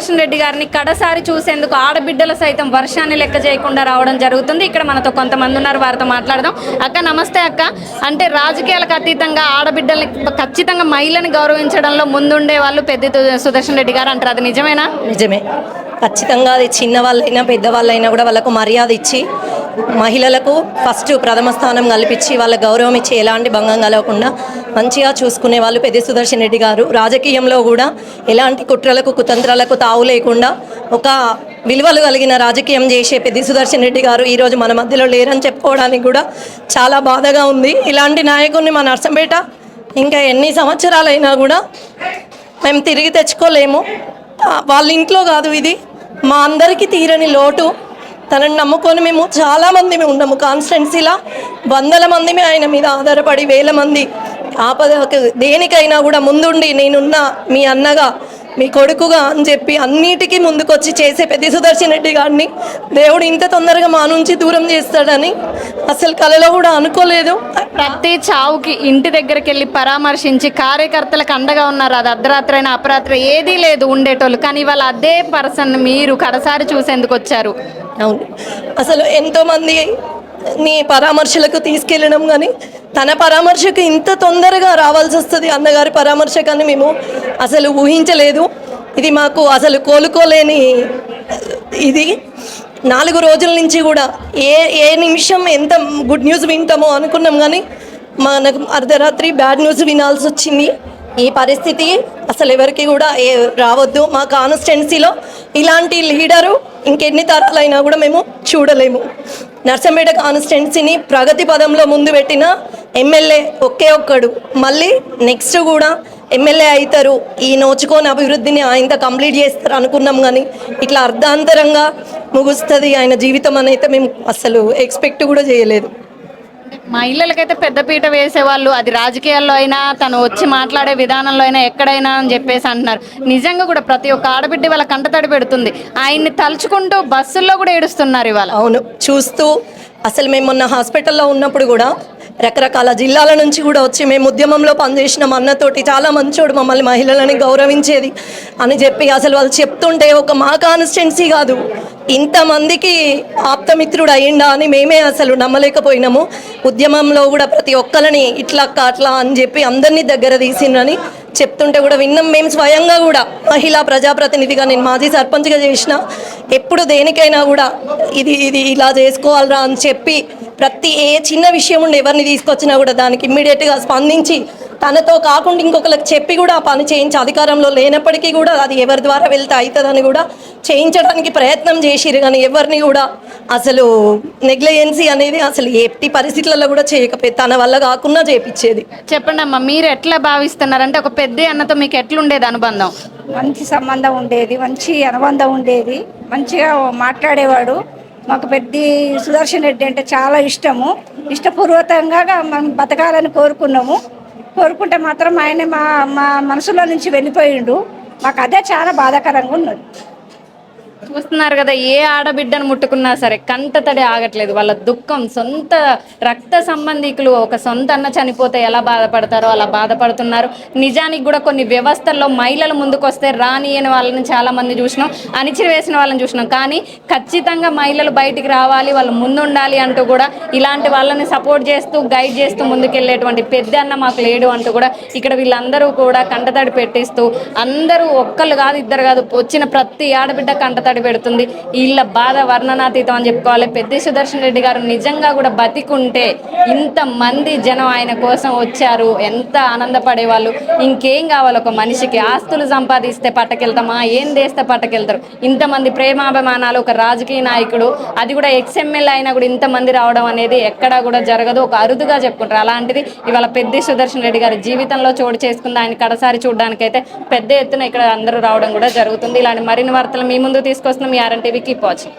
సుదర్శన్ రెడ్డి గారిని కడసారి చూసేందుకు ఆడబిడ్డలు సైతం వర్షాన్ని లెక్క చేయకుండా రావడం జరుగుతుంది. ఇక్కడ మనతో కొంతమంది ఉన్నారు, వారితో మాట్లాడదాం. అక్క నమస్తే అక్క. అంటే రాజకీయాలకు అతీతంగా ఆడబిడ్డల్ని ఖచ్చితంగా మహిళని గౌరవించడంలో ముందుండే వాళ్ళు పెద్ద సుదర్శన్ రెడ్డి గారు అంటారు, అది నిజమేనా? నిజమే, ఖచ్చితంగా. అది చిన్నవాళ్ళైనా పెద్దవాళ్ళైనా కూడా వాళ్ళకు మర్యాద ఇచ్చి మహిళలకు ఫస్ట్ ప్రథమ స్థానం కల్పించి వాళ్ళ గౌరవం ఇచ్చి ఎలాంటి భంగం కలగకుండా మంచిగా చూసుకునే వాళ్ళు పెద్ద సుదర్శన్ రెడ్డి గారు. రాజకీయంలో కూడా ఎలాంటి కుట్రలకు కుతంత్రాలకు తావు లేకుండా ఒక విలువలు కలిగిన రాజకీయం చేసే పెద్ద సుదర్శన్ రెడ్డి గారు ఈరోజు మన మధ్యలో లేరని చెప్పుకోవడానికి కూడా చాలా బాధగా ఉంది. ఇలాంటి నాయకుడిని మన నర్సంపేట ఇంకా ఎన్ని సంవత్సరాలైనా కూడా మేము తిరిగి తెచ్చుకోలేము. వాళ్ళ ఇంట్లో కాదు ఇది, మా అందరికీ తీరని లోటు. తనని నమ్ముకొని మేము చాలామంది ఉన్నాము కాన్స్టిట్యున్సీలో. వందల మంది ఆయన మీద ఆధారపడి, వేల మంది ఆపదకు దేనికైనా కూడా ముందుండి నేనున్నా మీ అన్నగా మీ కొడుకుగా అని చెప్పి అన్నిటికీ ముందుకొచ్చి చేసే పెద్ద సుదర్శన్ రెడ్డి గారిని దేవుడు ఇంత తొందరగా మా నుంచి దూరం చేస్తాడని అసలు కలలో కూడా అనుకోలేదు. ప్రతి చావుకి ఇంటి దగ్గరికి వెళ్ళి పరామర్శించి కార్యకర్తలకు అండగా ఉన్నారు. అది అర్ధరాత్రి అయినా అపరాత్రి ఏదీ లేదు ఉండేటోళ్ళు, కానీ ఇవాళ అదే పర్సన్ మీరు కడసారి చూసేందుకు వచ్చారు. అవును, అసలు ఎంతోమంది నీ పరామర్శలకు తీసుకెళ్ళడం కానీ తన పరామర్శకు ఇంత తొందరగా రావాల్సి వస్తుంది అన్నగారి పరామర్శ కానీ మేము అసలు ఊహించలేదు. ఇది మాకు అసలు కోలుకోలేని ఇది. 4 రోజుల నుంచి కూడా ఏ నిమిషం ఎంత గుడ్ న్యూస్ వింటామో అనుకున్నాం, కానీ మనకు అర్ధరాత్రి బ్యాడ్ న్యూస్ వినాల్సి వచ్చింది. ఈ పరిస్థితి అసలు ఎవరికి కూడా రావద్దు. మా కాన్స్టిట్యున్సీలో ఇలాంటి లీడరు ఇంకెన్ని తరాలైనా కూడా మేము చూడలేము. నర్సంపేట కాన్స్టిట్యున్సీని ప్రగతి పదంలో ముందు పెట్టిన ఎమ్మెల్యే ఒకే ఒక్కడు, మళ్ళీ నెక్స్ట్ కూడా ఎమ్మెల్యే అవుతారు, ఈ నోచుకోని అభివృద్ధిని ఆయనతో కంప్లీట్ చేస్తారు అనుకున్నాం, కానీ ఇట్లా అర్ధాంతరంగా ముగుస్తుంది ఆయన జీవితం అని అయితే మేము అసలు ఎక్స్పెక్ట్ కూడా చేయలేదు. మహిళలకైతే పెద్దపీట వేసేవాళ్ళు, అది రాజకీయాల్లో అయినా తను వచ్చి మాట్లాడే విధానంలో అయినా ఎక్కడైనా అని చెప్పేసి అంటున్నారు. నిజంగా కూడా ప్రతి ఒక్క ఆడబిడ్డ వాళ్ళ కంటతడి పెడుతుంది. ఆయన్ని తలుచుకుంటూ బస్సుల్లో కూడా ఏడుస్తున్నారు ఇవాళ. అవును, చూస్తూ అసలు మేము మొన్న హాస్పిటల్లో ఉన్నప్పుడు కూడా రకరకాల జిల్లాల నుంచి కూడా వచ్చి మేము ఉద్యమంలో పనిచేసిన అన్నతోటి చాలా మంచోడు, మమ్మల్ని మహిళలని గౌరవించేది అని చెప్పి అసలు వాళ్ళు చెప్తుంటే ఒక మా కాన్స్టిట్యున్సీ కాదు ఇంతమందికి ఆప్తమిత్రుడు అయ్యిండా అని మేమే అసలు నమ్మలేకపోయినాము. ఉద్యమంలో కూడా ప్రతి ఒక్కరిని ఇట్లా అట్లా అని చెప్పి అందరినీ దగ్గర తీసిండ్రని చెప్తుంటే కూడా విన్నాం. మేము స్వయంగా కూడా మహిళా ప్రజాప్రతినిధిగా, నేను మాజీ సర్పంచ్గా చేసిన, ఎప్పుడు దేనికైనా కూడా ఇది ఇలా చేసుకోవాలరా అని చెప్పి ప్రతి ఏ చిన్న విషయం ఉండి ఎవరిని తీసుకొచ్చినా కూడా దానికి ఇమ్మీడియట్గా స్పందించి తనతో కాకుండా ఇంకొకరికి చెప్పి కూడా ఆ పని చేయించి, అధికారంలో లేనప్పటికీ కూడా అది ఎవరి ద్వారా వెళ్తే అవుతుందని కూడా చేయించడానికి ప్రయత్నం చేసిరు, కానీ ఎవరిని కూడా అసలు నెగ్లిజెన్సీ అనేది అసలు ఎట్టి పరిస్థితులలో కూడా చేయకపోతే తన వల్ల కాకుండా చేపించేది. చెప్పండి అమ్మా, మీరు ఎట్లా భావిస్తున్నారంటే ఒక పెద్ద అన్నతో మీకు ఎట్లుండేది అనుబంధం? మంచి సంబంధం ఉండేది, మంచి అనుబంధం ఉండేది, మంచిగా మాట్లాడేవాడు. మాకు పెద్ద సుదర్శన్ రెడ్డి అంటే చాలా ఇష్టము. ఇష్టపూర్వకంగా మనం బతకాలని కోరుకుంటే మాత్రం ఆయన మా మనసులో నుంచి వెళ్ళిపోయిండు. మాకు అదే చాలా బాధాకరంగా ఉన్నది. చూస్తున్నారు కదా, ఏ ఆడబిడ్డను ముట్టుకున్నా సరే కంటతడి ఆగట్లేదు. వాళ్ళ దుఃఖం, సొంత రక్త సంబంధికులు ఒక సొంత అన్న చనిపోతే ఎలా బాధపడతారో అలా బాధపడుతున్నారు. నిజానికి కూడా కొన్ని వ్యవస్థల్లో మహిళలు ముందుకు వస్తే రానియని వాళ్ళని చాలా మంది చూసినాం, అణిచివేసిన వాళ్ళని చూసినాం. కానీ ఖచ్చితంగా మహిళలు బయటికి రావాలి, వాళ్ళు ముందుండాలి అంటూ కూడా ఇలాంటి వాళ్ళని సపోర్ట్ చేస్తూ గైడ్ చేస్తూ ముందుకెళ్ళేటువంటి పెద్ద అన్న మాకు లేడు అంటూ కూడా ఇక్కడ వీళ్ళందరూ కూడా కంటతడి పెట్టిస్తూ, అందరూ ఒక్కళ్ళు కాదు ఇద్దరు కాదు, వచ్చిన ప్రతి ఆడబిడ్డ కంటతడి పెడుతుంది. వీళ్ళ బాధ వర్ణనాతీతం అని చెప్పుకోవాలి. పెద్ద సుదర్శన్ రెడ్డి గారు నిజంగా కూడా బతికుంటే ఇంతమంది జనం ఆయన కోసం వచ్చారు, ఎంత ఆనందపడేవాళ్ళు. ఇంకేం కావాలి ఒక మనిషికి? ఆస్తులు సంపాదిస్తే పట్టకెళ్తామా, ఏం చేస్తే పట్టకెళ్తారు? ఇంతమంది ప్రేమాభిమానాలు, ఒక రాజకీయ నాయకుడు, అది కూడా ఎక్స్ఎమ్మెల్యే అయినా కూడా ఇంతమంది రావడం అనేది ఎక్కడా కూడా జరగదు, ఒక అరుదుగా చెప్పుకుంటారు. అలాంటిది ఇవాళ పెద్ద సుదర్శన్ రెడ్డి గారి జీవితంలో చోటు చేసుకుంది. ఆయన కడసారి చూడడానికైతే పెద్ద ఎత్తున ఇక్కడ అందరూ రావడం కూడా జరుగుతుంది. ఇలాంటి మరిన్ని వార్తలు మీ ముందు తీసుకొస్తున్నాం. మీ ఆర్ఎన్ టీవీ కీప్ వాచింగ్.